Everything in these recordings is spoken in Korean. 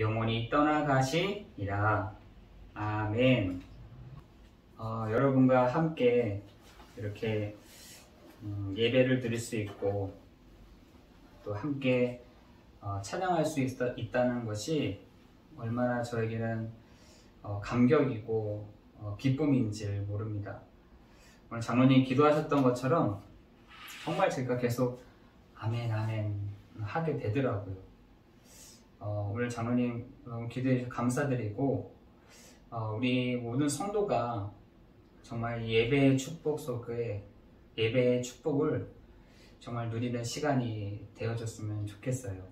영원히 떠나가시리라. 아멘. 여러분과 함께 이렇게 예배를 드릴 수 있고 또 함께 찬양할 수 있다는 것이 얼마나 저에게는 감격이고 기쁨인지 모릅니다. 오늘 장로님 기도하셨던 것처럼 정말 제가 계속 아멘 아멘 하게 되더라고요. 오늘 장로님 기도해 주셔서 감사드리고 우리 모든 성도가 정말 예배의 축복 속에 예배의 축복을 정말 누리는 시간이 되어줬으면 좋겠어요.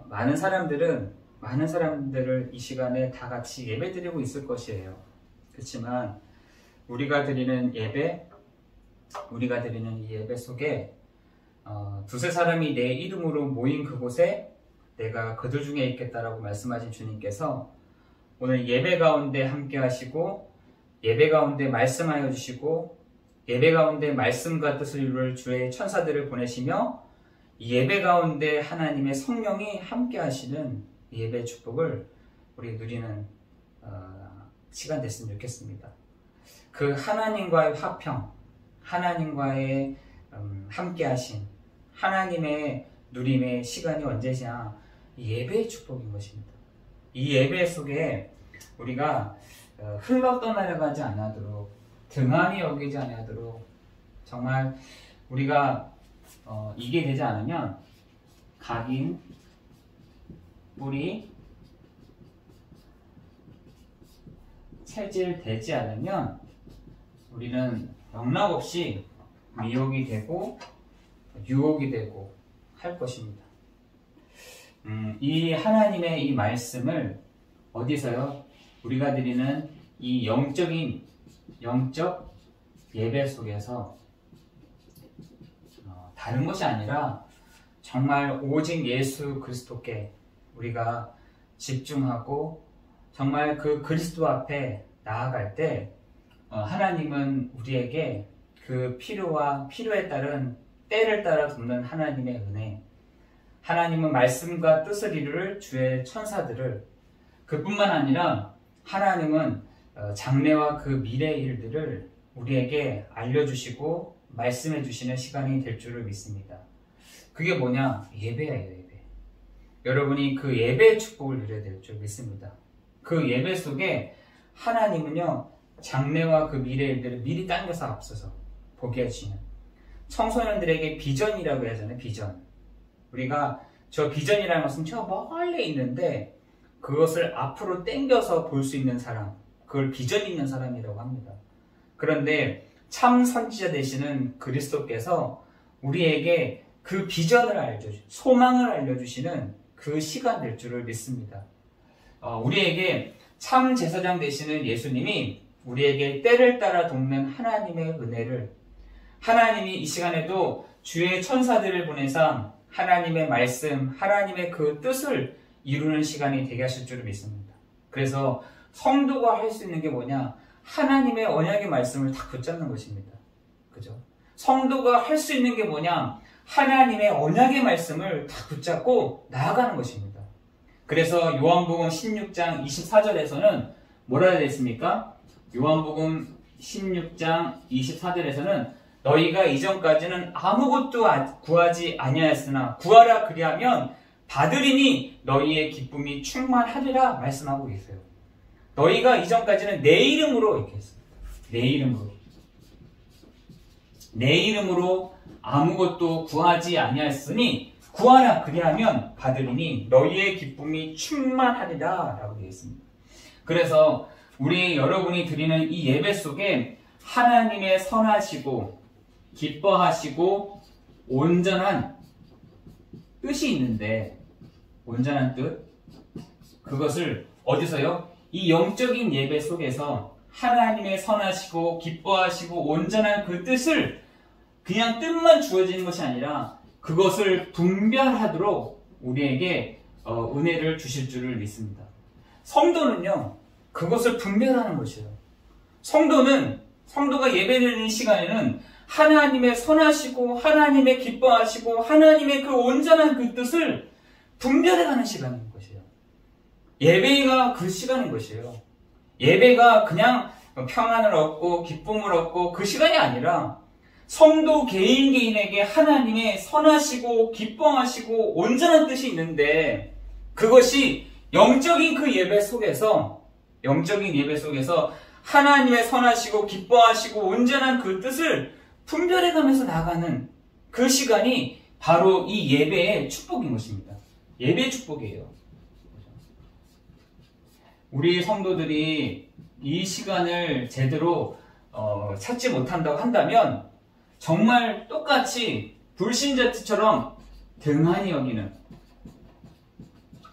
많은 사람들을 이 시간에 다 같이 예배 드리고 있을 것이에요. 그렇지만 우리가 드리는 이 예배 속에 두세 사람이 내 이름으로 모인 그곳에 내가 그들 중에 있겠다라고 말씀하신 주님께서 오늘 예배 가운데 함께 하시고 예배 가운데 말씀하여 주시고 예배 가운데 말씀과 뜻을 이룰 주의 천사들을 보내시며 예배 가운데 하나님의 성령이 함께 하시는 예배 축복을 우리 누리는 시간 됐으면 좋겠습니다. 그 하나님과의 화평, 하나님과의 함께 하심, 하나님의 누림의 시간이 언제냐? 예배의 축복인 것입니다. 이 예배 속에 우리가 흘러 떠나려가지 않도록 등한히 여기지 않도록 정말 우리가 이게 되지 않으면 각인, 뿌리, 체질 되지 않으면 우리는 영락없이 미혹이 되고 유혹이 되고 할 것입니다. 이 하나님의 이 말씀을 어디서요? 우리가 드리는 이 영적 예배 속에서 다른 것이 아니라 정말 오직 예수 그리스도께 우리가 집중하고 정말 그 그리스도 앞에 나아갈 때 하나님은 우리에게 그 필요에 따른 때를 따라 돕는 하나님의 은혜, 하나님은 말씀과 뜻을 이룰 주의 천사들을, 그뿐만 아니라 하나님은 장래와 그 미래의 일들을 우리에게 알려주시고 말씀해 주시는 시간이 될 줄을 믿습니다. 그게 뭐냐? 예배예요, 예배. 여러분이 그 예배의 축복을 누려야 될 줄 믿습니다. 그 예배 속에 하나님은요, 장래와 그 미래의 일들을 미리 당겨서 앞서서 보게 해주시는, 청소년들에게 비전이라고 하잖아요. 비전. 우리가 저 비전이라는 것은 저 멀리 있는데 그것을 앞으로 당겨서 볼 수 있는 사람, 그걸 비전 있는 사람이라고 합니다. 그런데 참 선지자 되시는 그리스도께서 우리에게 그 비전을 소망을 알려주시는 그 시간 될 줄을 믿습니다. 우리에게 참 제사장 되시는 예수님이 우리에게 때를 따라 돕는 하나님의 은혜를, 하나님이 이 시간에도 주의 천사들을 보내사 하나님의 말씀, 하나님의 그 뜻을 이루는 시간이 되게 하실 줄을 믿습니다. 그래서 성도가 할 수 있는 게 뭐냐? 하나님의 언약의 말씀을 다 붙잡는 것입니다. 그죠? 성도가 할 수 있는 게 뭐냐? 하나님의 언약의 말씀을 다 붙잡고 나아가는 것입니다. 그래서 요한복음 16장 24절에서는 뭐라 되어 있습니까? 요한복음 16장 24절에서는 너희가 이전까지는 아무것도 구하지 아니하였으나 구하라 그리하면 받으리니 너희의 기쁨이 충만하리라 말씀하고 계세요. 너희가 이전까지는 내 이름으로 이렇게 했습니다. 내 이름으로 아무것도 구하지 아니하였으니 구하라 그리하면 받으리니 너희의 기쁨이 충만하리라 라고 되어 있습니다. 그래서 여러분이 드리는 이 예배 속에 하나님의 선하시고 기뻐하시고 온전한 뜻이 있는데, 온전한 뜻, 그것을 어디서요? 이 영적인 예배 속에서 하나님의 선하시고 기뻐하시고 온전한 그 뜻을 그냥 뜻만 주어지는 것이 아니라 그것을 분별하도록 우리에게 은혜를 주실 줄을 믿습니다. 성도는요, 그것을 분별하는 것이에요. 성도가 예배드리는 시간에는 하나님의 선하시고 하나님의 기뻐하시고 하나님의 그 온전한 그 뜻을 분별해가는 시간인 것이에요. 예배가 그 시간인 것이에요. 예배가 그냥 평안을 얻고 기쁨을 얻고 그 시간이 아니라 성도 개인 개인에게 하나님의 선하시고 기뻐하시고 온전한 뜻이 있는데, 그것이 영적인 예배 속에서 하나님의 선하시고 기뻐하시고 온전한 그 뜻을 분별해가면서 나아가는 그 시간이 바로 이 예배의 축복인 것입니다. 예배의 축복이에요. 우리 성도들이 이 시간을 제대로 찾지 못한다고 한다면 정말 똑같이 불신자처럼 등한히 여기는,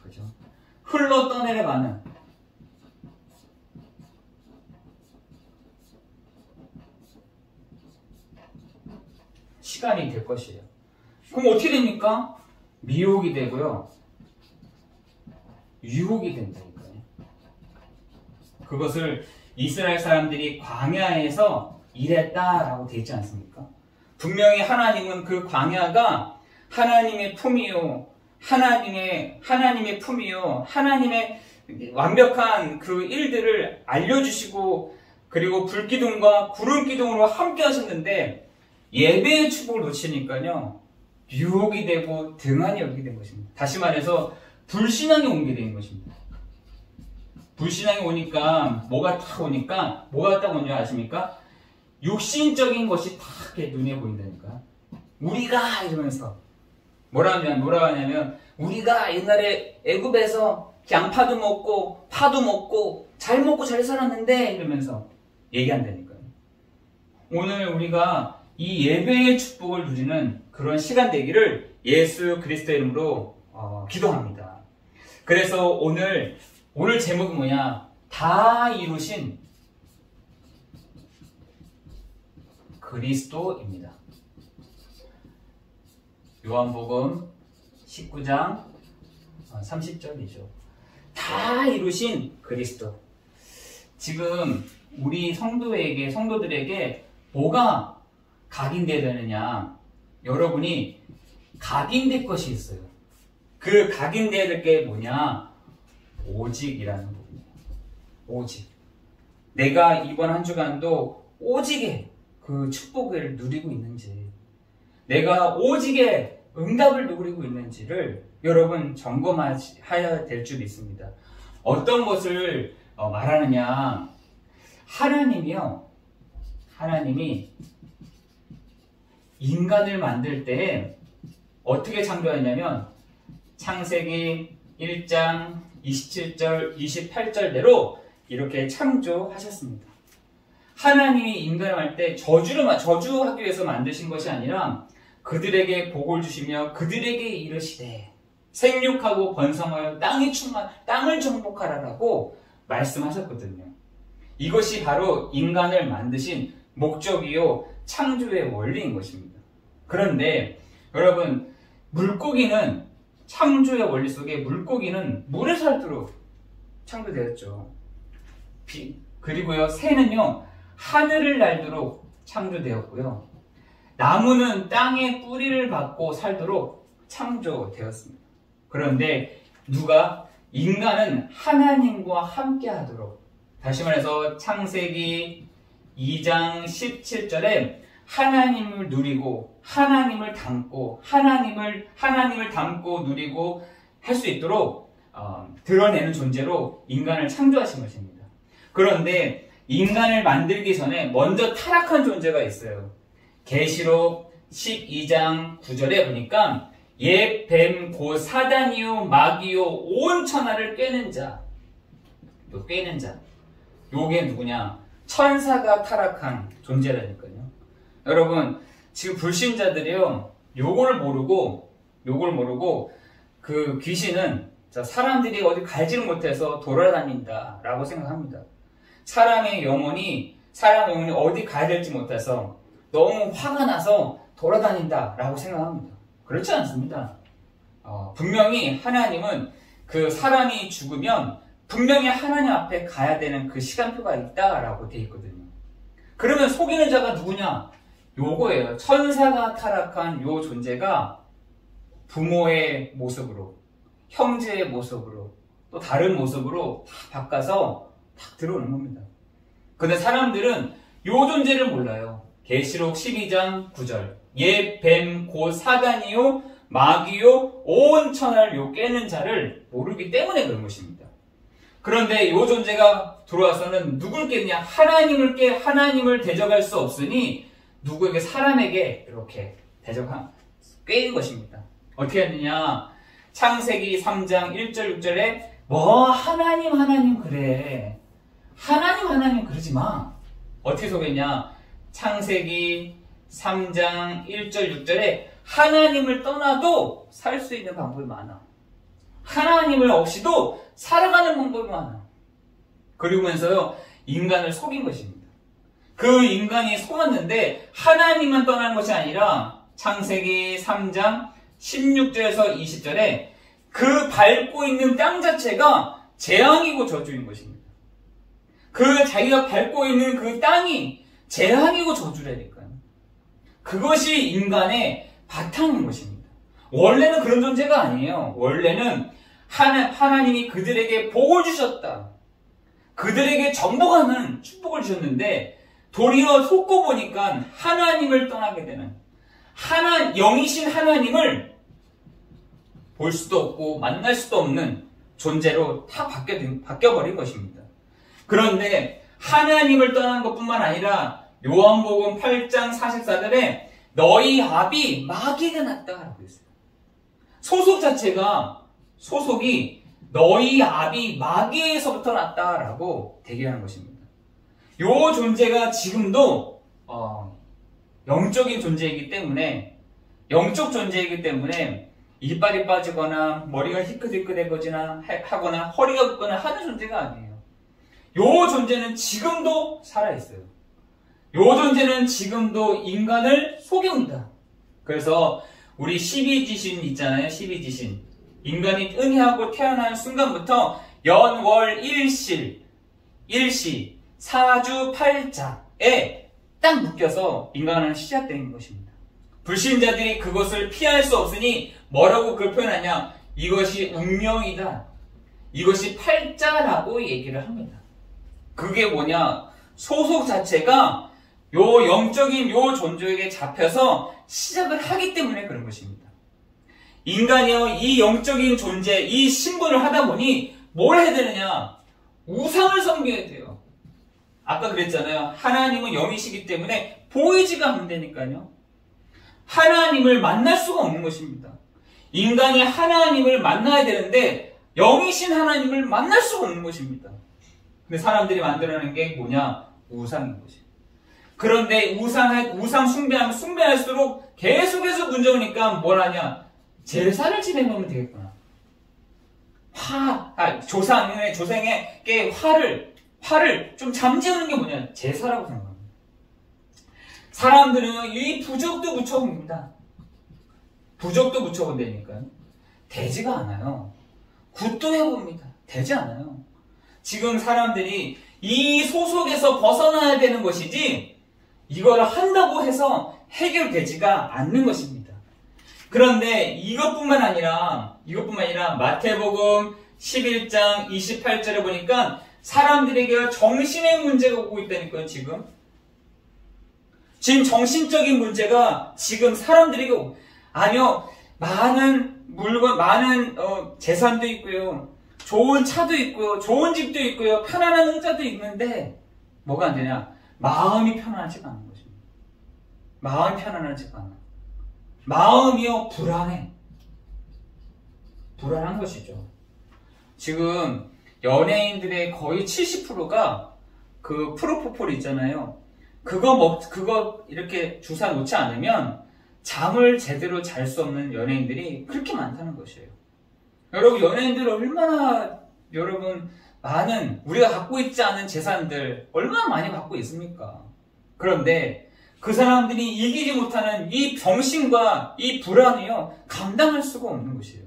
그죠? 흘러 떠내려가는 시간이 될 것이에요. 그럼 어떻게 됩니까? 미혹이 되고요, 유혹이 된다니까요. 그것을 이스라엘 사람들이 광야에서 일했다라고 되어 있지 않습니까? 분명히 하나님은 그 광야가 하나님의 품이요, 하나님의 품이요, 하나님의 완벽한 그 일들을 알려주시고, 그리고 불기둥과 구름기둥으로 함께 하셨는데, 예배의 축복을 놓치니까요, 유혹이 되고 등한히 여기게 된 것입니다. 다시 말해서 불신앙이 오게 된 것입니다. 불신앙이 오니까 뭐가 딱 오냐 아십니까? 육신적인 것이 딱 이렇게 눈에 보인다니까. 우리가 이러면서 뭐라 하냐면 우리가 옛날에 애굽에서 양파도 먹고 파도 먹고 잘 먹고 잘 살았는데 이러면서 얘기한다니까요. 오늘 우리가 이 예배의 축복을 누리는 그런 시간 되기를 예수 그리스도의 이름으로 기도합니다. 그래서 오늘 제목은 뭐냐? 다 이루신 그리스도입니다. 요한복음 19장 30절이죠. 다 이루신 그리스도. 지금 우리 성도들에게 뭐가 각인되어야 되느냐? 여러분이 각인될 것이 있어요. 그 각인되어야 될 게 뭐냐? 오직이라는 부분이에요. 오직. 내가 이번 한 주간도 오직의 그 축복을 누리고 있는지, 내가 오직의 응답을 누리고 있는지를 여러분 점검해야 될 줄 믿습니다. 어떤 것을 말하느냐? 하나님이 인간을 만들 때 어떻게 창조했냐면 창세기 1장 27절, 28절대로 이렇게 창조하셨습니다. 하나님이 인간을 할 때 저주하기 위해서 만드신 것이 아니라 그들에게 복을 주시며 그들에게 이르시되 생육하고 번성하여 땅을 정복하라라고 말씀하셨거든요. 이것이 바로 인간을 만드신 목적이요, 창조의 원리인 것입니다. 그런데 여러분, 창조의 원리 속에 물고기는 물에 살도록 창조되었죠. 그리고요, 새는요, 하늘을 날도록 창조되었고요. 나무는 땅에 뿌리를 받고 살도록 창조되었습니다. 그런데 인간은 하나님과 함께 하도록, 다시 말해서 창세기 2장 17절에 하나님을 누리고 하나님을 닮고 하나님을 닮고 누리고 할 수 있도록 드러내는 존재로 인간을 창조하신 것입니다. 그런데 인간을 만들기 전에 먼저 타락한 존재가 있어요. 계시록 12장 9절에 보니까 옛 뱀 곧 사단이요 마귀요 온 천하를 꿰는 자. 요게 누구냐? 천사가 타락한 존재라니까요. 여러분, 지금 불신자들이요, 요걸 모르고 그 귀신은 사람들이 어디 갈지를 못해서 돌아다닌다라고 생각합니다. 사람 영혼이 어디 가야 될지 못해서 너무 화가 나서 돌아다닌다라고 생각합니다. 그렇지 않습니다. 분명히 하나님은 그 사람이 죽으면 분명히 하나님 앞에 가야 되는 그 시간표가 있다라고 되어 있거든요. 그러면 속이는 자가 누구냐? 요거예요. 천사가 타락한 요 존재가 부모의 모습으로, 형제의 모습으로 또 다른 모습으로 다 바꿔서 딱 들어오는 겁니다. 근데 사람들은 요 존재를 몰라요. 계시록 12장 9절 옛 뱀 곧 사단이요 마귀요 온 천하를 요 깨는 자를 모르기 때문에 그런 것입니다. 그런데 요 존재가 들어와서는 누굴 깼냐? 하나님을 깨 하나님을 대적할 수 없으니 누구에게 사람에게 이렇게 꿰는 것입니다. 어떻게 했느냐? 창세기 3장 1절 6절에 뭐 하나님 그래. 하나님 그러지 마. 어떻게 속였냐? 창세기 3장 1절 6절에 하나님을 떠나도 살 수 있는 방법이 많아. 하나님을 없이도 살아가는 방법이 많아. 그러면서요 인간을 속인 것입니다. 그 인간이 속았는데 하나님만 떠나는 것이 아니라 창세기 3장 16절에서 20절에 그 밟고 있는 땅 자체가 재앙이고 저주인 것입니다. 그 자기가 밟고 있는 그 땅이 재앙이고 저주라니까요. 그것이 인간의 바탕인 것입니다. 원래는 그런 존재가 아니에요. 원래는 하나님이 그들에게 복을 주셨다. 그들에게 정복하는 축복을 주셨는데 도리어 속고 보니까 하나님을 떠나게 되는 영이신 하나님을 볼 수도 없고 만날 수도 없는 존재로 다 바뀌어버린 것입니다. 그런데 하나님을 떠나는 것뿐만 아니라 요한복음 8장 44절에 너희 아비 마귀가 났다라고 했어요. 소속이 너희 아비 마귀에서부터 났다라고 대기하는 것입니다. 요 존재가 지금도 영적 존재이기 때문에 이빨이 빠지거나 머리가 희끗희끗해거나 하거나 허리가 굽거나 하는 존재가 아니에요. 요 존재는 지금도 살아있어요. 요 존재는 지금도 인간을 속입니다. 그래서 우리 12지신 있잖아요. 12지신. 인간이 은혜하고 태어난 순간부터 연월 일시 사주 팔자에 딱 묶여서 인간은 시작된 것입니다. 불신자들이 그것을 피할 수 없으니 뭐라고 그걸 표현하냐? 이것이 운명이다. 이것이 팔자라고 얘기를 합니다. 그게 뭐냐? 소속 자체가 요 영적인 요 존재에게 잡혀서 시작을 하기 때문에 그런 것입니다. 인간이요, 이 영적인 존재, 이 신분을 하다 보니 뭘 해야 되느냐? 우상을 섬겨야 돼요. 아까 그랬잖아요. 하나님은 영이시기 때문에 보이지가 않는다니까요. 하나님을 만날 수가 없는 것입니다. 인간이 하나님을 만나야 되는데 영이신 하나님을 만날 수가 없는 것입니다. 근데 사람들이 만들어내는 게 뭐냐? 우상인 것이에요. 그런데 우상 숭배할수록 계속해서 문제 오니까 뭘 하냐? 제사를 지내면 되겠구나. 조상에게 화를 좀 잠재우는 게 뭐냐? 제사라고 생각합니다. 사람들은 이 부적도 묻혀봅니다. 부적도 묻혀본다니까요. 되지가 않아요. 굿도 해봅니다. 되지 않아요. 지금 사람들이 이 소속에서 벗어나야 되는 것이지 이거를 한다고 해서 해결되지가 않는 것입니다. 그런데 이것뿐만 아니라 마태복음 11장 28절에 보니까 사람들에게 정신의 문제가 오고 있다니까요. 지금 정신적인 문제가 지금 사람들에게 아니요, 많은 물건, 많은 재산도 있고요, 좋은 차도 있고요, 좋은 집도 있고요, 편안한 의자도 있는데 뭐가 안 되냐? 마음이 편안하지가 않은 것입니다. 마음이 편안하지가 않아. 마음이요, 불안한 것이죠. 지금 연예인들의 거의 70%가 그 프로포폴 있잖아요. 그거 이렇게 주사 놓지 않으면 잠을 제대로 잘 수 없는 연예인들이 그렇게 많다는 것이에요. 여러분, 연예인들 얼마나 많은 우리가 갖고 있지 않은 재산들 얼마나 많이 갖고 있습니까? 그런데 그 사람들이 이기지 못하는 이 병신과 이 불안이요, 감당할 수가 없는 것이에요.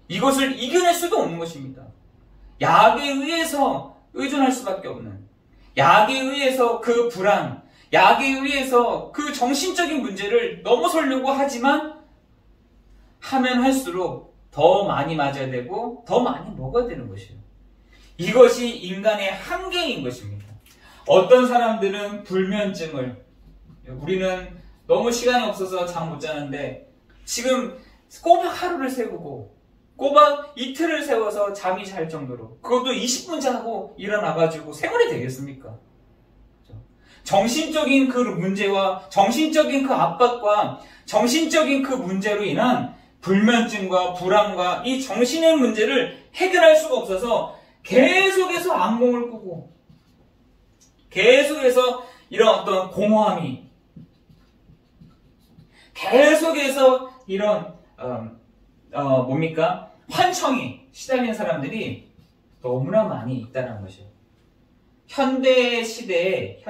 이것을 이겨낼 수도 없는 것입니다. 약에 의해서 의존할 수밖에 없는, 약에 의해서 그 불안, 약에 의해서 그 정신적인 문제를 넘어서려고 하지만 하면 할수록 더 많이 맞아야 되고 더 많이 먹어야 되는 것이에요. 이것이 인간의 한계인 것입니다. 어떤 사람들은 불면증을, 우리는 너무 시간이 없어서 잠 못 자는데 지금 꼬박 하루를 세우고 꼬박 이틀을 세워서 잠이 잘 정도로, 그것도 20분 자고 일어나가지고 생활이 되겠습니까? 정신적인 그 문제와 정신적인 그 압박과 정신적인 그 문제로 인한 불면증과 불안과 이 정신의 문제를 해결할 수가 없어서 계속해서 악몽을 꾸고 계속해서 이런 어떤 공허함이, 계속해서 이런 환청이 시달리는 사람들이 너무나 많이 있다는 것이에요. 현대 시대에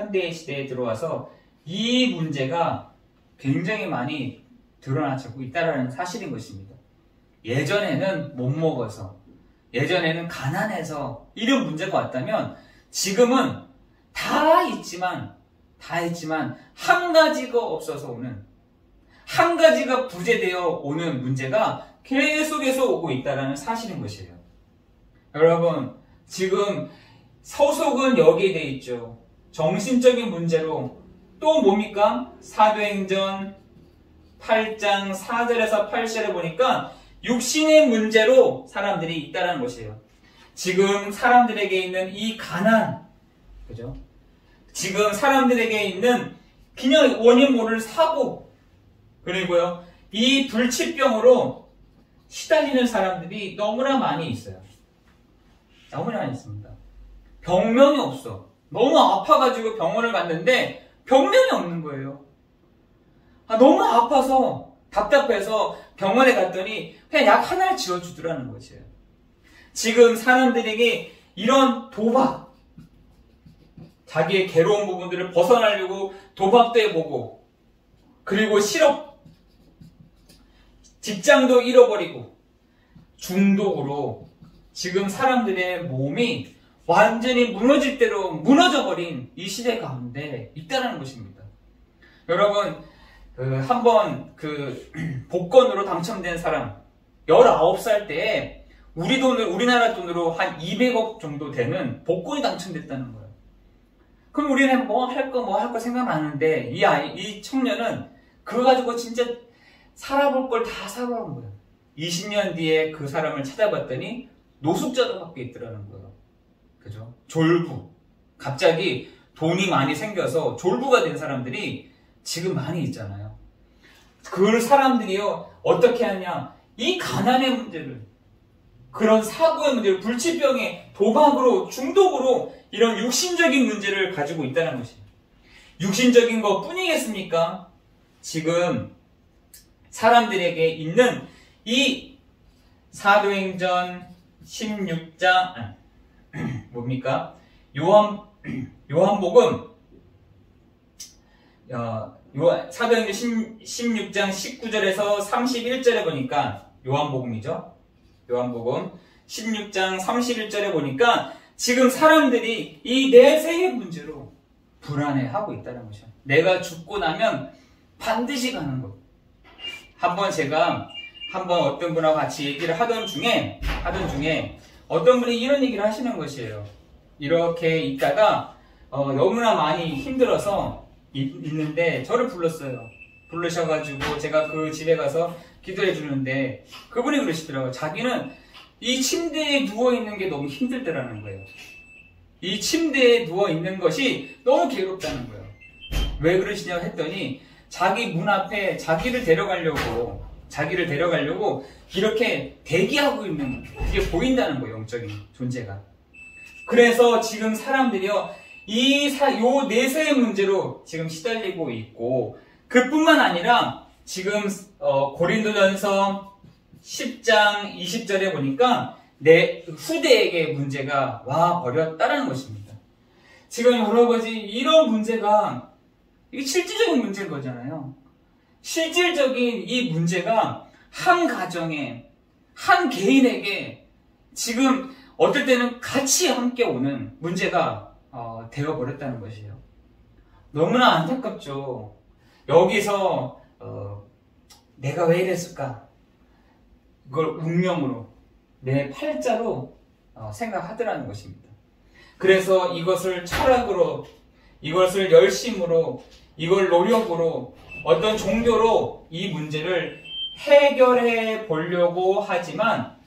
들어와서 이 문제가 굉장히 많이 드러나고 있다는 사실인 것입니다. 예전에는 못 먹어서, 예전에는 가난해서 이런 문제가 왔다면 지금은 다 있지만 한 가지가 없어서 오는, 한 가지가 부재되어 오는 문제가 계속해서 오고 있다는 사실인 것이에요. 여러분, 지금 서속은 여기에 돼 있죠. 정신적인 문제로 또 뭡니까? 사도행전 8장 4절에서 8절에 보니까 육신의 문제로 사람들이 있다는 것이에요. 지금 사람들에게 있는 이 가난, 그죠? 지금 사람들에게 있는 그냥 원인 모를 사고, 그리고요, 이 불치병으로 시달리는 사람들이 너무나 많이 있어요. 너무나 많이 있습니다. 병명이 없어. 너무 아파가지고 병원을 갔는데 병명이 없는 거예요. 너무 아파서 답답해서 병원에 갔더니 그냥 약 하나를 지어주더라는 거지. 지금 사람들에게 이런 도박, 자기의 괴로운 부분들을 벗어나려고 도박도 해보고, 그리고 실업, 직장도 잃어버리고, 중독으로 지금 사람들의 몸이 완전히 무너질 대로 무너져버린 이 시대 가운데 있다는 것입니다. 여러분, 한번 복권으로 당첨된 사람, 19살 때에 우리나라 돈으로 한 200억 정도 되는 복권이 당첨됐다는 거예요. 그럼 우리는 뭐 할 거 생각나는데, 이 청년은 그거 가지고 진짜 살아볼 걸 다 살아본 거예요. 20년 뒤에 그 사람을 찾아봤더니 노숙자로 밖에 있더라는 거예요. 그죠? 졸부. 갑자기 돈이 많이 생겨서 졸부가 된 사람들이 지금 많이 있잖아요. 그 사람들이요, 어떻게 하냐. 이 가난의 문제를, 그런 사고의 문제를, 불치병의 도박으로, 중독으로 이런 육신적인 문제를 가지고 있다는 것이에요. 육신적인 것 뿐이겠습니까? 지금 사람들에게 있는 이 사도행전 16장, 뭡니까? 요한복음, 사도행전 16장 19절에서 31절에 보니까, 요한복음이죠? 요한복음 16장 31절에 보니까 지금 사람들이 이 내세의 문제로 불안해하고 있다는 것이죠. 내가 죽고 나면 반드시 가는 것. 제가 어떤 분하고 같이 얘기를 하던 중에 어떤 분이 이런 얘기를 하시는 것이에요. 이렇게 있다가 너무나 많이 힘들어서 있는데 저를 불렀어요. 부르셔가지고 제가 그 집에 가서 기도해 주는데 그분이 그러시더라고요. 자기는 이 침대에 누워있는 게 너무 힘들더라는 거예요. 이 침대에 누워있는 것이 너무 괴롭다는 거예요. 왜 그러시냐고 했더니 자기 문 앞에 자기를 데려가려고 이렇게 대기하고 있는 게 보인다는 거예요. 영적인 존재가. 그래서 지금 사람들이요, 요 내세의 문제로 지금 시달리고 있고, 그뿐만 아니라 지금 고린도전서 10장 20절에 보니까 내 후대에게 문제가 와 버렸다는 것입니다. 지금 여러가지 이런 문제가, 이게 실질적인 문제인 거잖아요. 실질적인 이 문제가 한 가정에, 한 개인에게 지금 어떨 때는 같이 함께 오는 문제가 되어버렸다는 것이에요. 너무나 안타깝죠. 여기서 내가 왜 이랬을까? 그걸 운명으로, 내 팔자로 생각하더라는 것입니다. 그래서 이것을 철학으로, 이것을 열심으로, 이걸 노력으로, 어떤 종교로 이 문제를 해결해 보려고 하지만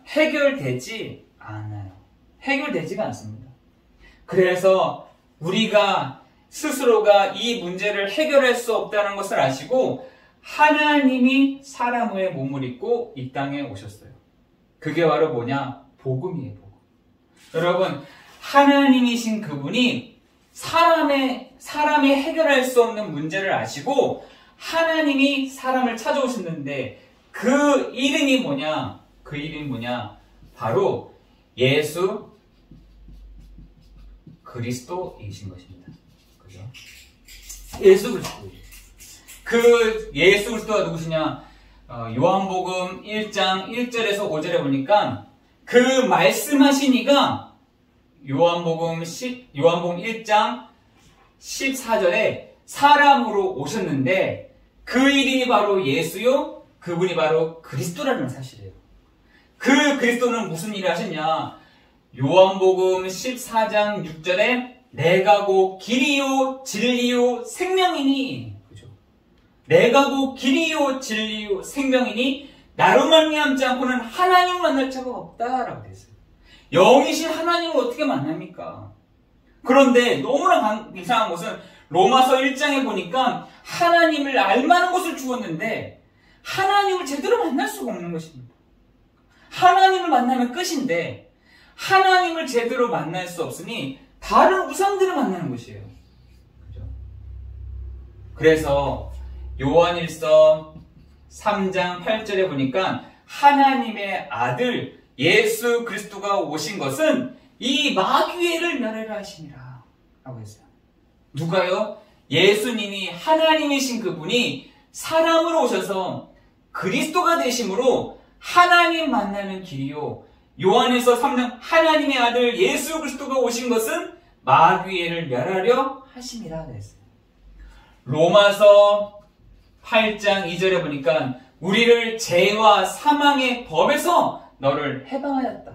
해결되지 않아요. 해결되지가 않습니다. 그래서 우리가 스스로가 이 문제를 해결할 수 없다는 것을 아시고 하나님이 사람의 몸을 입고 이 땅에 오셨어요. 그게 바로 뭐냐? 복음이에요, 복음. 여러분, 하나님이신 그분이 사람이 해결할 수 없는 문제를 아시고 하나님이 사람을 찾아오셨는데 그 이름이 뭐냐? 그 이름이 뭐냐? 바로 예수 그리스도이신 것입니다. 그죠? 예수 그리스도. 그 예수 그리스도가 누구시냐? 요한복음 1장 1절에서 5절에 보니까 그 말씀하신 이가 요한복음 1장 14절에 사람으로 오셨는데 그 이름이 바로 예수요, 그분이 바로 그리스도라는 사실이에요. 그 그리스도는 무슨 일을 하셨냐? 요한복음 14장 6절에 내가 곧 길이요 진리요 생명이니, 그죠? 내가 곧 길이요 진리요 생명이니 나로 말미암지 않고는 하나님을 만날 자가 없다라고 되어 있어요. 영이신 하나님을 어떻게 만납니까? 그런데 너무나 이상한 것은 로마서 1장에 보니까 하나님을 알만한 것을 주었는데 하나님을 제대로 만날 수가 없는 것입니다. 하나님을 만나면 끝인데 하나님을 제대로 만날 수 없으니 다른 우상들을 만나는 것이에요. 그죠? 그래서 요한일서 3장 8절에 보니까 하나님의 아들 예수 그리스도가 오신 것은 이 마귀를 멸하려 하심이라 라고 했어요. 누가요? 예수님이 하나님이신 그분이 사람으로 오셔서 그리스도가 되심으로 하나님 만나는 길이요, 요한에서 3장 하나님의 아들 예수 그리스도가 오신 것은 마귀를 멸하려 하심이라 그랬어요. 로마서 8장 2절에 보니까 우리를 죄와 사망의 법에서 너를 해방하였다.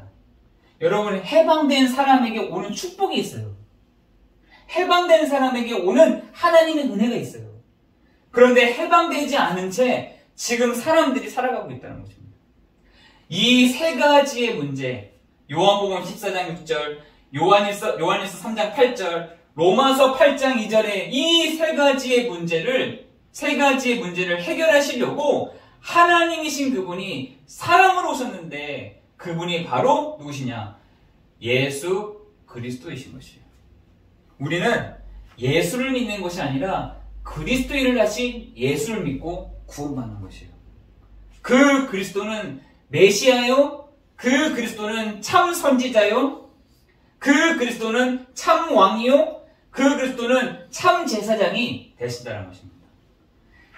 여러분, 해방된 사람에게 오는 축복이 있어요. 해방된 사람에게 오는 하나님의 은혜가 있어요. 그런데 해방되지 않은 채 지금 사람들이 살아가고 있다는 것입니다. 이 세 가지의 문제, 요한복음 14장 6절, 요한일서 3장 8절, 로마서 8장 2절에 이 세 가지의 문제를 해결하시려고 하나님이신 그분이 사람으로 오셨는데 그분이 바로 누구시냐? 예수 그리스도이신 것이에요. 우리는 예수를 믿는 것이 아니라 그리스도인을 하신 예수를 믿고 구원받는 것이에요. 그 그리스도는 메시아요, 그 그리스도는 참 선지자요, 그 그리스도는 참 왕이요, 그 그리스도는 참 제사장이 되신다는 것입니다.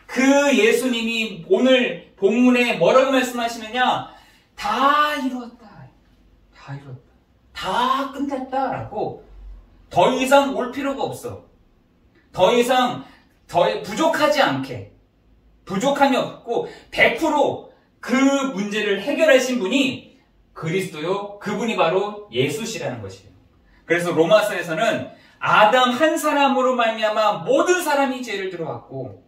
그 예수님이 오늘 본문에 뭐라고 말씀하시느냐? 다 이루었다. 다 이루었다. 다 끝났다라고 더 이상 올 필요가 없어. 더 이상 부족하지 않게, 부족함이 없고 100% 그 문제를 해결하신 분이 그리스도요, 그분이 바로 예수시라는 것이에요. 그래서 로마서에서는 아담 한 사람으로 말미암아 모든 사람이 죄를 들어왔고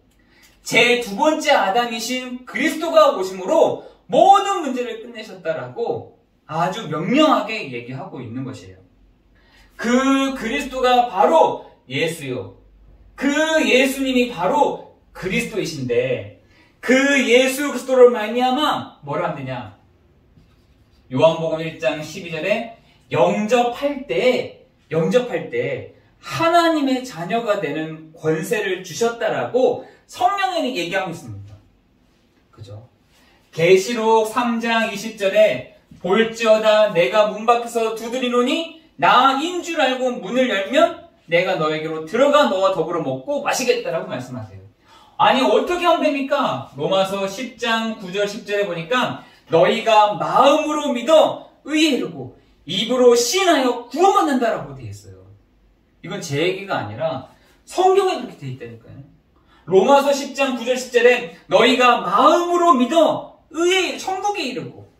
제 두 번째 아담이신 그리스도가 오심으로 모든 문제를 끝내셨다라고 아주 명명하게 얘기하고 있는 것이에요. 그 그리스도가 바로 예수요, 그 예수님이 바로 그리스도이신데 그 예수 그리스도를 말미암아 뭐라 하느냐? 요한복음 1장 12절에 영접할 때 하나님의 자녀가 되는 권세를 주셨다라고 성경에는 얘기하고 있습니다. 그죠? 계시록 3장 20절에 볼지어다 내가 문 밖에서 두드리노니 나인 줄 알고 문을 열면 내가 너에게로 들어가 너와 더불어 먹고 마시겠다라고 말씀하세요. 아니 어떻게 하면 됩니까? 로마서 10장 9절 10절에 보니까 너희가 마음으로 믿어 의에 이르고 입으로 시인하여 구원받는다라고 되어 있어요. 이건 제 얘기가 아니라 성경에 그렇게 되어 있다니까요. 로마서 10장 9절 10절에 너희가 마음으로 믿어 의에 천국에 이르고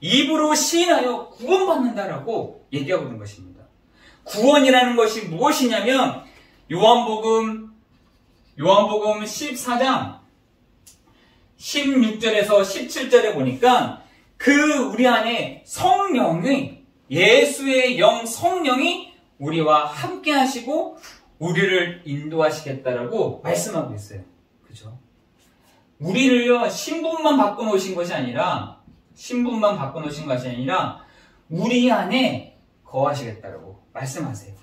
입으로 시인하여 구원받는다라고 얘기하고 있는 것입니다. 구원이라는 것이 무엇이냐면 요한복음 14장 16절에서 17절에 보니까 우리 안에 성령의 예수의 영 성령이 우리와 함께 하시고 우리를 인도하시겠다라고 말씀하고 있어요. 그죠? 우리를요, 신분만 바꿔놓으신 것이 아니라 우리 안에 거하시겠다라고 말씀하세요.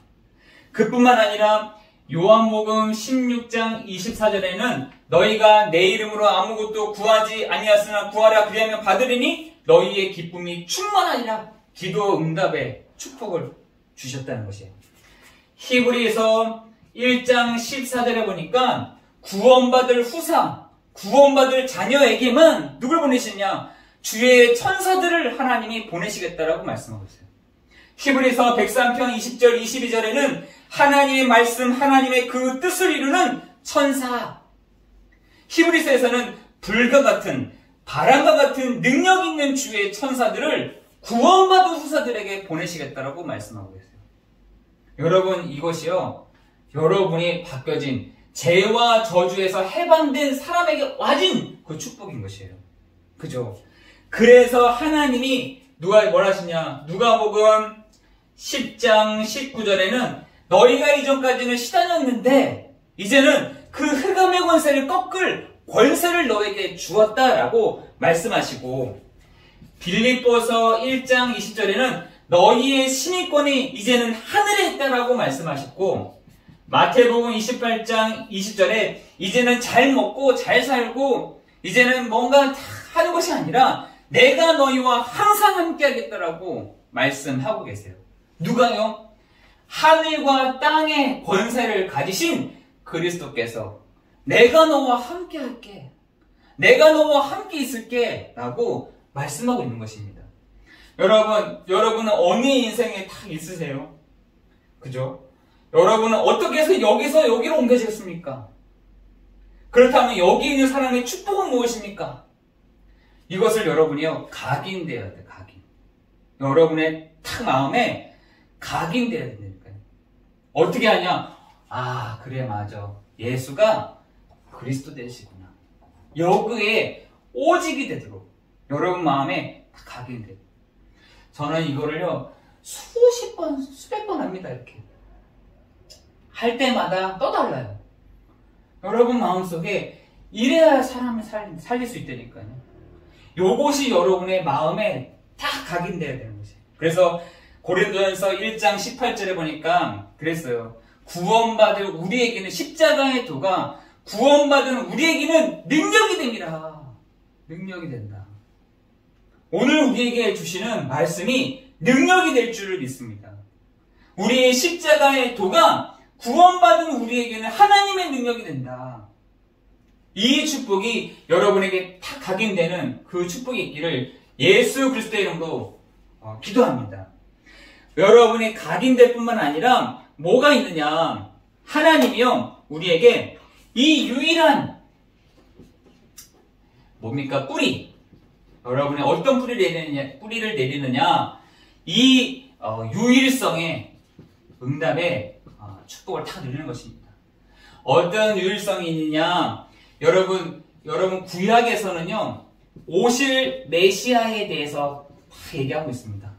그뿐만 아니라 요한복음 16장 24절에는 너희가 내 이름으로 아무것도 구하지 아니하였으나 구하라 그리하면 받으리니 너희의 기쁨이 충만하리라 기도 응답의 축복을 주셨다는 것이에요. 히브리서 1장 14절에 보니까 구원받을 자녀에게만 누굴 보내시냐? 주의 천사들을 하나님이 보내시겠다라고 말씀하고 있어요. 히브리서 103편 20절 22절에는 하나님의 말씀, 하나님의 그 뜻을 이루는 천사. 히브리서에서는 불과 같은, 바람과 같은 능력 있는 주의 천사들을 구원받은 후사들에게 보내시겠다라고 말씀하고 있어요. 여러분, 이것이요, 여러분이 바뀌어진 죄와 저주에서 해방된 사람에게 와진 그 축복인 것이에요. 그죠? 그래서 하나님이 뭘 하시냐? 누가복음 10장 19절에는 너희가 이전까지는 시다녔는데 이제는 그 흑암의 권세를 꺾을 권세를 너에게 주었다라고 말씀하시고, 빌립보서 1장 20절에는 너희의 신의권이 이제는 하늘에 있다라고 말씀하셨고, 마태복음 28장 20절에 이제는 잘 먹고 잘 살고 이제는 뭔가 다 하는 것이 아니라 내가 너희와 항상 함께 하겠다라고 말씀하고 계세요. 누가요? 하늘과 땅의 권세를 가지신 그리스도께서 내가 너와 함께 할게, 내가 너와 함께 있을게 라고 말씀하고 있는 것입니다. 여러분은 어느 인생에 딱 있으세요? 그죠? 여러분은 어떻게 해서 여기서 여기로 옮겨지겠습니까? 그렇다면 여기 있는 사람의 축복은 무엇입니까? 이것을 여러분이요, 각인되어야 돼요. 각인. 여러분의 탁 마음에 각인되어야 된다니까요. 어떻게 하냐? 아, 그래, 맞아. 예수가 그리스도 되시구나. 여기에 오직이 되도록 여러분 마음에 각인돼요. 저는 이거를요, 수십 번, 수백 번 합니다. 이렇게. 할 때마다 또 달라요. 여러분 마음속에 이래야 사람을 살릴 수 있다니까요. 요것이 여러분의 마음에 딱 각인되어야 되는 것이에요. 그래서 고린도전서 1장 18절에 보니까 그랬어요. 구원받을 우리에게는 십자가의 도가 구원받은 우리에게는 능력이 됩니다. 능력이 된다. 오늘 우리에게 주시는 말씀이 능력이 될 줄을 믿습니다. 우리의 십자가의 도가 구원받은 우리에게는 하나님의 능력이 된다. 이 축복이 여러분에게 다 각인되는 그 축복이 있기를 예수 그리스도의 이름으로 기도합니다. 여러분이 각인될 뿐만 아니라 뭐가 있느냐? 하나님이요, 우리에게 이 유일한 뭡니까? 뿌리. 여러분이 어떤 뿌리를 내리느냐? 이 유일성의 응답에 축복을 탁 누리는 것입니다. 어떤 유일성이 있느냐? 여러분 구약에서는요, 오실 메시아에 대해서 다 얘기하고 있습니다.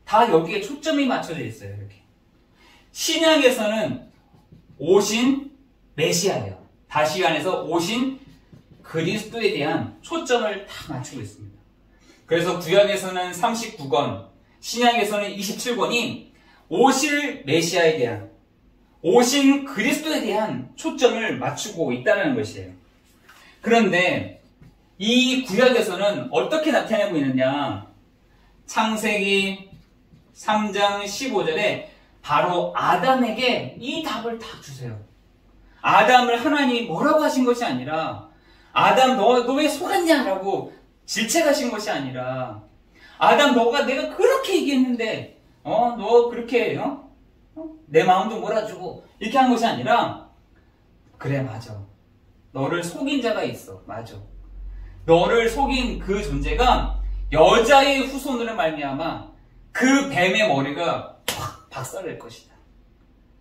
다 여기에 초점이 맞춰져 있어요. 이렇게. 신약에서는 오신 메시아예요. 다시 안에서 오신 그리스도에 대한 초점을 다 맞추고 있습니다. 그래서 구약에서는 39권, 신약에서는 27권이 오실 메시아에 대한, 오신 그리스도에 대한 초점을 맞추고 있다는 것이에요. 그런데 이 구약에서는 어떻게 나타내고 있느냐? 창세기 3장 15절에 바로 아담에게 이 답을 다 주세요. 아담을 하나님이 뭐라고 하신 것이 아니라, 아담 너 왜 속았냐라고 질책하신 것이 아니라, 아담 내가 그렇게 얘기했는데 너 그렇게 내 마음도 몰아주고 이렇게 한 것이 아니라, 그래 맞아, 너를 속인 자가 있어, 맞아, 너를 속인 그 존재가 여자의 후손으로 말미암아 그 뱀의 머리가 확 박살날 것이다.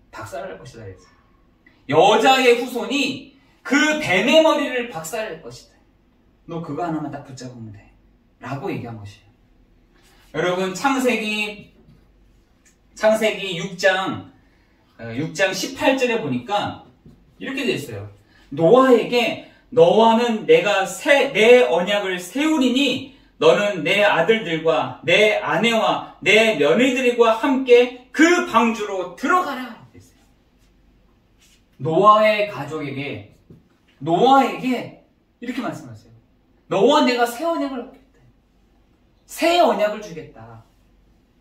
박살날 것이다. 그랬어요. 여자의 후손이 그 뱀의 머리를 박살낼 것이다. 너 그거 하나만 딱 붙잡으면 돼. 라고 얘기한 것이에요. 여러분, 창세기 6장 18절에 보니까 이렇게 되어 있어요. 노아에게 너와는 내가 내 언약을 세우리니 너는 내 아들들과 내 아내와 내 며느리들과 함께 그 방주로 들어가라. 노아의 가족에게 이렇게 말씀하세요. 너와 내가 새 언약을 얻겠다. 새 언약을 주겠다.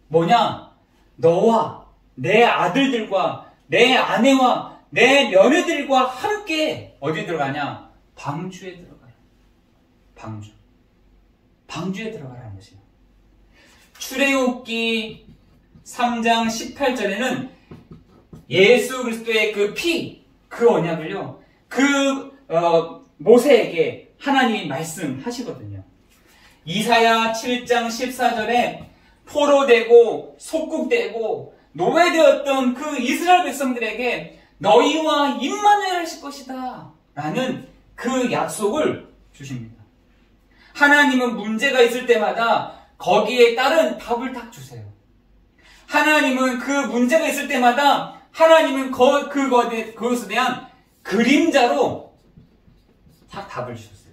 뭐냐? 너와 내 아들들과 내 아내와 내 며느리들과 함께 어디 들어가냐? 방주에 들어가라. 방주에 들어가라는 것이에요. 출애굽기 3장 18절에는 예수 그리스도의 그 피, 그 언약을요, 모세에게 하나님이 말씀하시거든요. 이사야 7장 14절에 포로되고 속국되고 노예되었던 그 이스라엘 백성들에게 너희와 임마누엘 하실 것이다 라는 그 약속을 주십니다. 하나님은 문제가 있을 때마다 거기에 따른 답을 딱 주세요. 하나님은 그 문제가 있을 때마다 하나님은 그것에 대한 그림자로 딱 답을 주셨어요.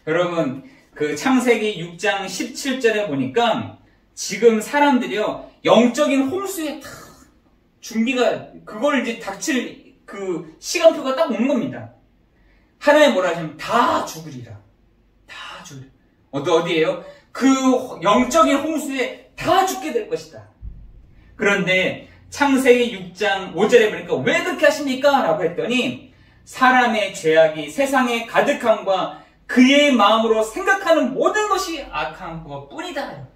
여러분, 그 창세기 6장 17절에 보니까 지금 사람들이요, 영적인 홍수에 다 준비가, 그걸 이제 닥칠 그 시간표가 딱 오는 겁니다. 하나님 뭐라 하시면 다 죽으리라. 다 죽으리라. 어디에요? 그 영적인 홍수에 다 죽게 될 것이다. 그런데 창세기 6장 5절에 보니까 왜 그렇게 하십니까? 라고 했더니 사람의 죄악이 세상에 가득함과 그의 마음으로 생각하는 모든 것이 악한 것뿐이다.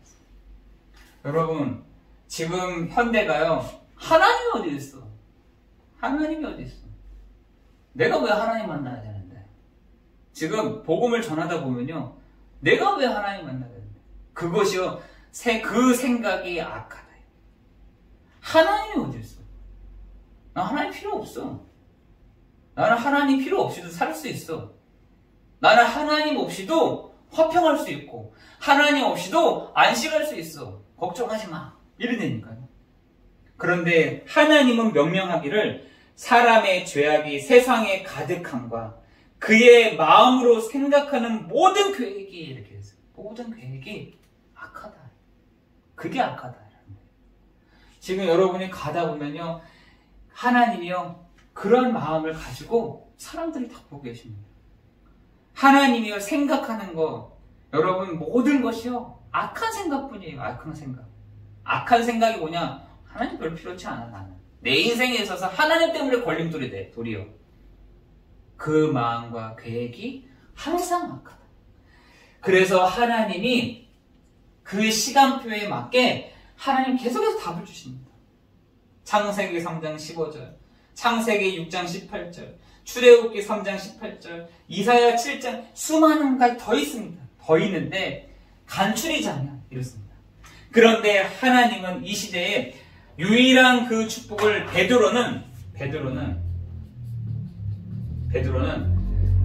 여러분, 지금 현대가요, 하나님이 어디 있어? 하나님이 어디 있어? 내가 왜 하나님 만나야 되는데? 지금 복음을 전하다 보면요, 내가 왜 하나님 만나야 되는데? 그것이요, 그 생각이 악하다. 하나님이 어디 있어? 나 하나님 필요 없어. 나는 하나님 필요 없이도 살 수 있어. 나는 하나님 없이도 화평할 수 있고 하나님 없이도 안식할 수 있어. 걱정하지 마. 이러니까요. 그런데 하나님은 명명하기를 사람의 죄악이 세상에 가득함과 그의 마음으로 생각하는 모든 계획이 이렇게 했어요. 모든 계획이 악하다. 그게 악하다. 지금 여러분이 가다 보면요, 하나님이요, 그런 마음을 가지고 사람들이 다 보고 계십니다. 하나님이요, 생각하는 거, 여러분, 모든 것이요, 악한 생각뿐이에요. 악한 생각. 악한 생각이 뭐냐? 하나님 별 필요치 않아, 나는. 내 인생에 있어서 하나님 때문에 걸림돌이 돼, 도리어. 그 마음과 계획이 항상 악하다. 그래서 하나님이 그 시간표에 맞게 하나님 계속해서 답을 주십니다. 창세기 3장 15절, 창세기 6장 18절, 출애굽기 3장 18절, 이사야 7장, 수많은 가지 더 있습니다. 더 있는데 간추리지 않으면 이렇습니다. 그런데 하나님은 이 시대에 유일한 그 축복을 베드로는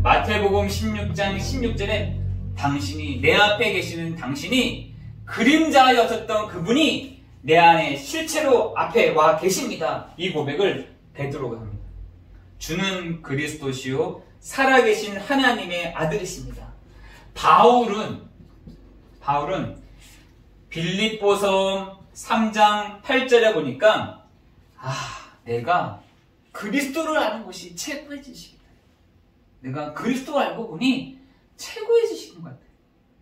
마태복음 16장 16절에 당신이, 내 앞에 계시는 당신이 그림자였었던 그분이 내 안에 실체로 앞에 와 계십니다. 이 고백을 베드로가 합니다. 주는 그리스도시요 살아계신 하나님의 아들이십니다. 바울은 빌립보서 3장 8절에 보니까 내가 그리스도를 아는 것이 최고의 지식이다. 내가 그리스도를 알고 보니 최고의 지식인 것 같아.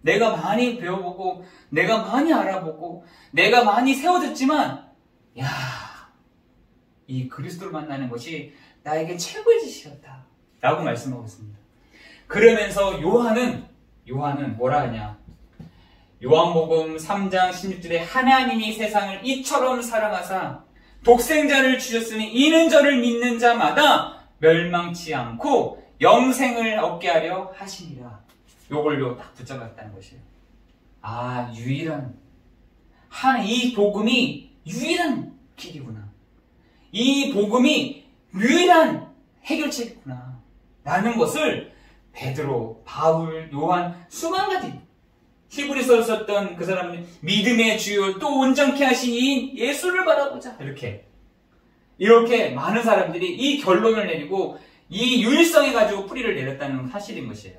내가 많이 배워보고 내가 많이 알아보고 내가 많이 세워졌지만 이 그리스도를 만나는 것이 나에게 최고의 지식이었다 라고 말씀하고 있습니다. 그러면서 요한은 뭐라 하냐? 요한복음 3장 16절에 하나님이 세상을 이처럼 사랑하사 독생자를 주셨으니 이는 저를 믿는 자마다 멸망치 않고 영생을 얻게 하려 하시니라. 요걸로 딱 붙잡았다는 것이에요. 아, 이 복음이 유일한 길이구나. 이 복음이 유일한 해결책이구나. 라는 것을 베드로, 바울, 요한, 수많은 가지 히브리서를 썼던 그 사람들, 믿음의 주요 또 온전케 하신 이 예수를 바라보자. 이렇게 많은 사람들이 이 결론을 내리고 이 유일성에 가지고 뿌리를 내렸다는 사실인 것이에요.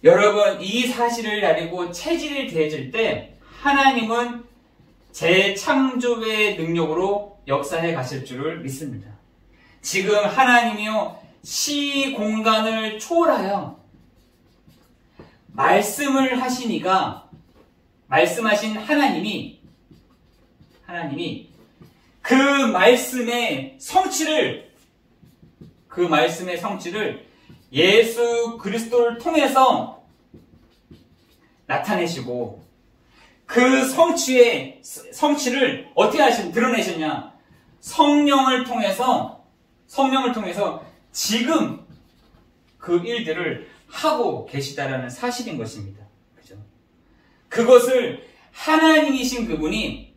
여러분, 이 사실을 가지고 체질이 되어질 때 하나님은 재창조의 능력으로 역사해 가실 줄을 믿습니다. 지금 하나님이요, 시공간을 초월하여 말씀을 하시니까, 말씀하신 하나님이 그 말씀의 성취를 예수 그리스도를 통해서 나타내시고, 그 성취를 어떻게 드러내셨냐? 성령을 통해서 지금 그 일들을 하고 계시다라는 사실인 것입니다. 그죠? 그것을 하나님이신 그분이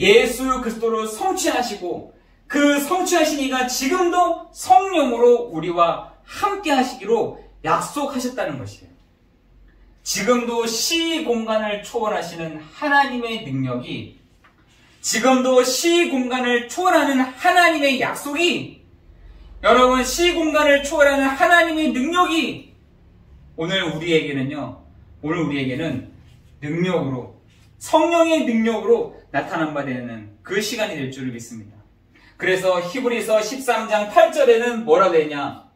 예수 그리스도로 성취하시고, 그 성취하신 이가 지금도 성령으로 우리와 함께 하시기로 약속하셨다는 것이에요. 지금도 시공간을 초월하시는 하나님의 능력이, 지금도 시공간을 초월하는 하나님의 약속이, 여러분, 시공간을 초월하는 하나님의 능력이 오늘 우리에게는 능력으로, 성령의 능력으로 나타난 바 되는 그 시간이 될 줄을 믿습니다. 그래서 히브리서 13장 8절에는 뭐라고 되냐?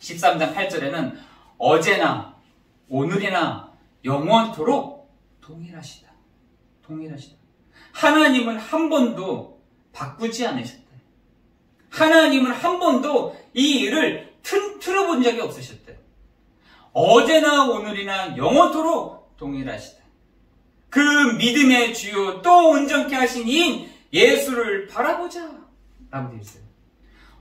13장 8절에는 어제나 오늘이나 영원토록 동일하시다. 하나님은 한 번도 바꾸지 않으셨다. 하나님은 한 번도 이 일을 틀어본 적이 없으셨다. 어제나 오늘이나 영원토록 동일하시다. 그 믿음의 주요 또 온전케 하신 이인 예수를 바라보자 라고 되어 있어요.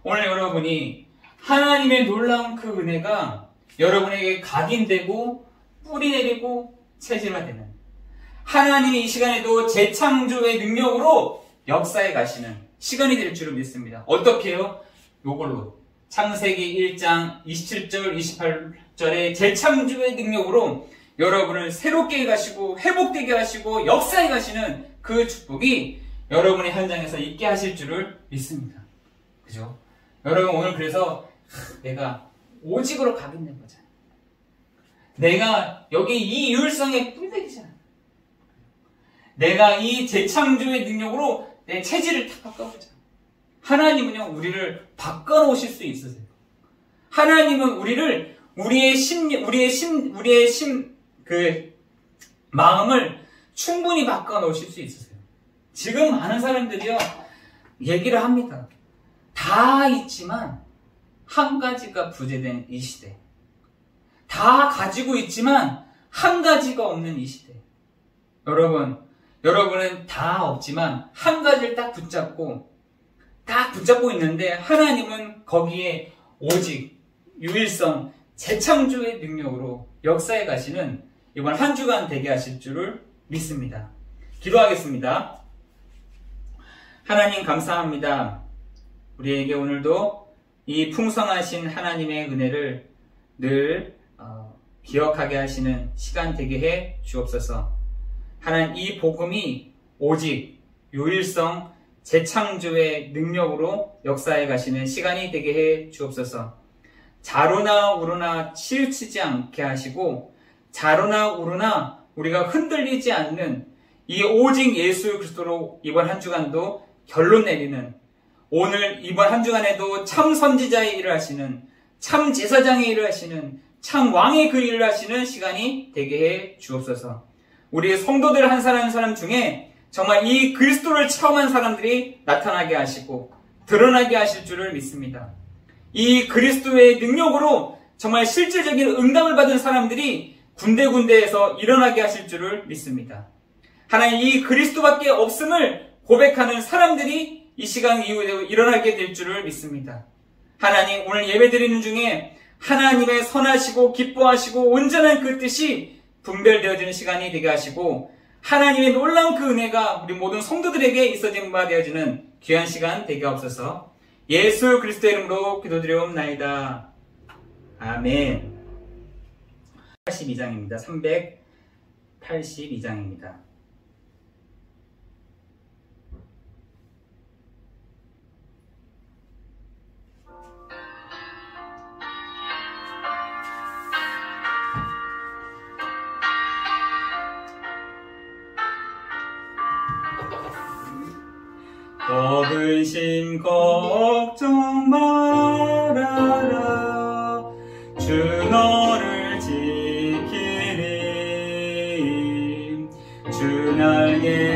오늘 여러분이 하나님의 놀라운 그 은혜가 여러분에게 각인되고 뿌리 내리고 체질화되는, 하나님이 이 시간에도 재창조의 능력으로 역사에 가시는 시간이 될 줄을 믿습니다. 어떻게 해요? 요걸로 창세기 1장 27절 28절의 재창조의 능력으로 여러분을 새롭게 가시고 회복되게 하시고 역사에 가시는 그 축복이 여러분의 현장에서 있게 하실 줄을 믿습니다. 그죠? 여러분, 오늘 그래서 내가 오직으로 각인된 거잖아요. 내가 여기 이 유일성에 뿌리되잖아요. 내가 이 재창조의 능력으로 내 체질을 다 바꿔보자. 하나님은요, 우리를 바꿔놓으실 수 있으세요. 하나님은 우리의 마음을 충분히 바꿔놓으실 수 있으세요. 지금 많은 사람들이요, 얘기를 합니다. 다 있지만 한 가지가 부재된 이 시대. 다 가지고 있지만 한 가지가 없는 이 시대. 여러분은 다 없지만 한 가지를 딱 붙잡고 있는데, 하나님은 거기에 오직 유일성, 재창조의 능력으로 역사에 가시는 이번 한 주간 되게 하실 줄을 믿습니다. 기도하겠습니다. 하나님, 감사합니다. 우리에게 오늘도 이 풍성하신 하나님의 은혜를 늘 기억하게 하시는 시간 되게 해 주옵소서. 하나님, 이 복음이 오직 유일성, 재창조의 능력으로 역사에 가시는 시간이 되게 해 주옵소서. 자로나 우로나 치우치지 않게 하시고, 자로나 우로나 우리가 흔들리지 않는 이 오직 예수 그리스도로 이번 한 주간도 결론 내리는, 오늘 이번 한 주간에도 참 선지자의 일을 하시는, 참 제사장의 일을 하시는, 참 왕의 그 일을 하시는 시간이 되게 해 주옵소서. 우리 성도들 한 사람 한 사람 중에 정말 이 그리스도를 체험한 사람들이 나타나게 하시고 드러나게 하실 줄을 믿습니다. 이 그리스도의 능력으로 정말 실질적인 응답을 받은 사람들이 군데군데에서 일어나게 하실 줄을 믿습니다. 하나님, 이 그리스도밖에 없음을 고백하는 사람들이 이 시간 이후에 일어나게 될 줄을 믿습니다. 하나님, 오늘 예배드리는 중에 하나님의 선하시고 기뻐하시고 온전한 그 뜻이 분별되어지는 시간이 되게 하시고 하나님의 놀라운 그 은혜가 우리 모든 성도들에게 있어지는 바 되어지는 귀한 시간 되게 없어서 예수 그리스도의 이름으로 기도드려옵나이다. 아멘. 82장입니다. 382장입니다. 더 근심 걱정 말아라. 주 너를 지키리. 주 날개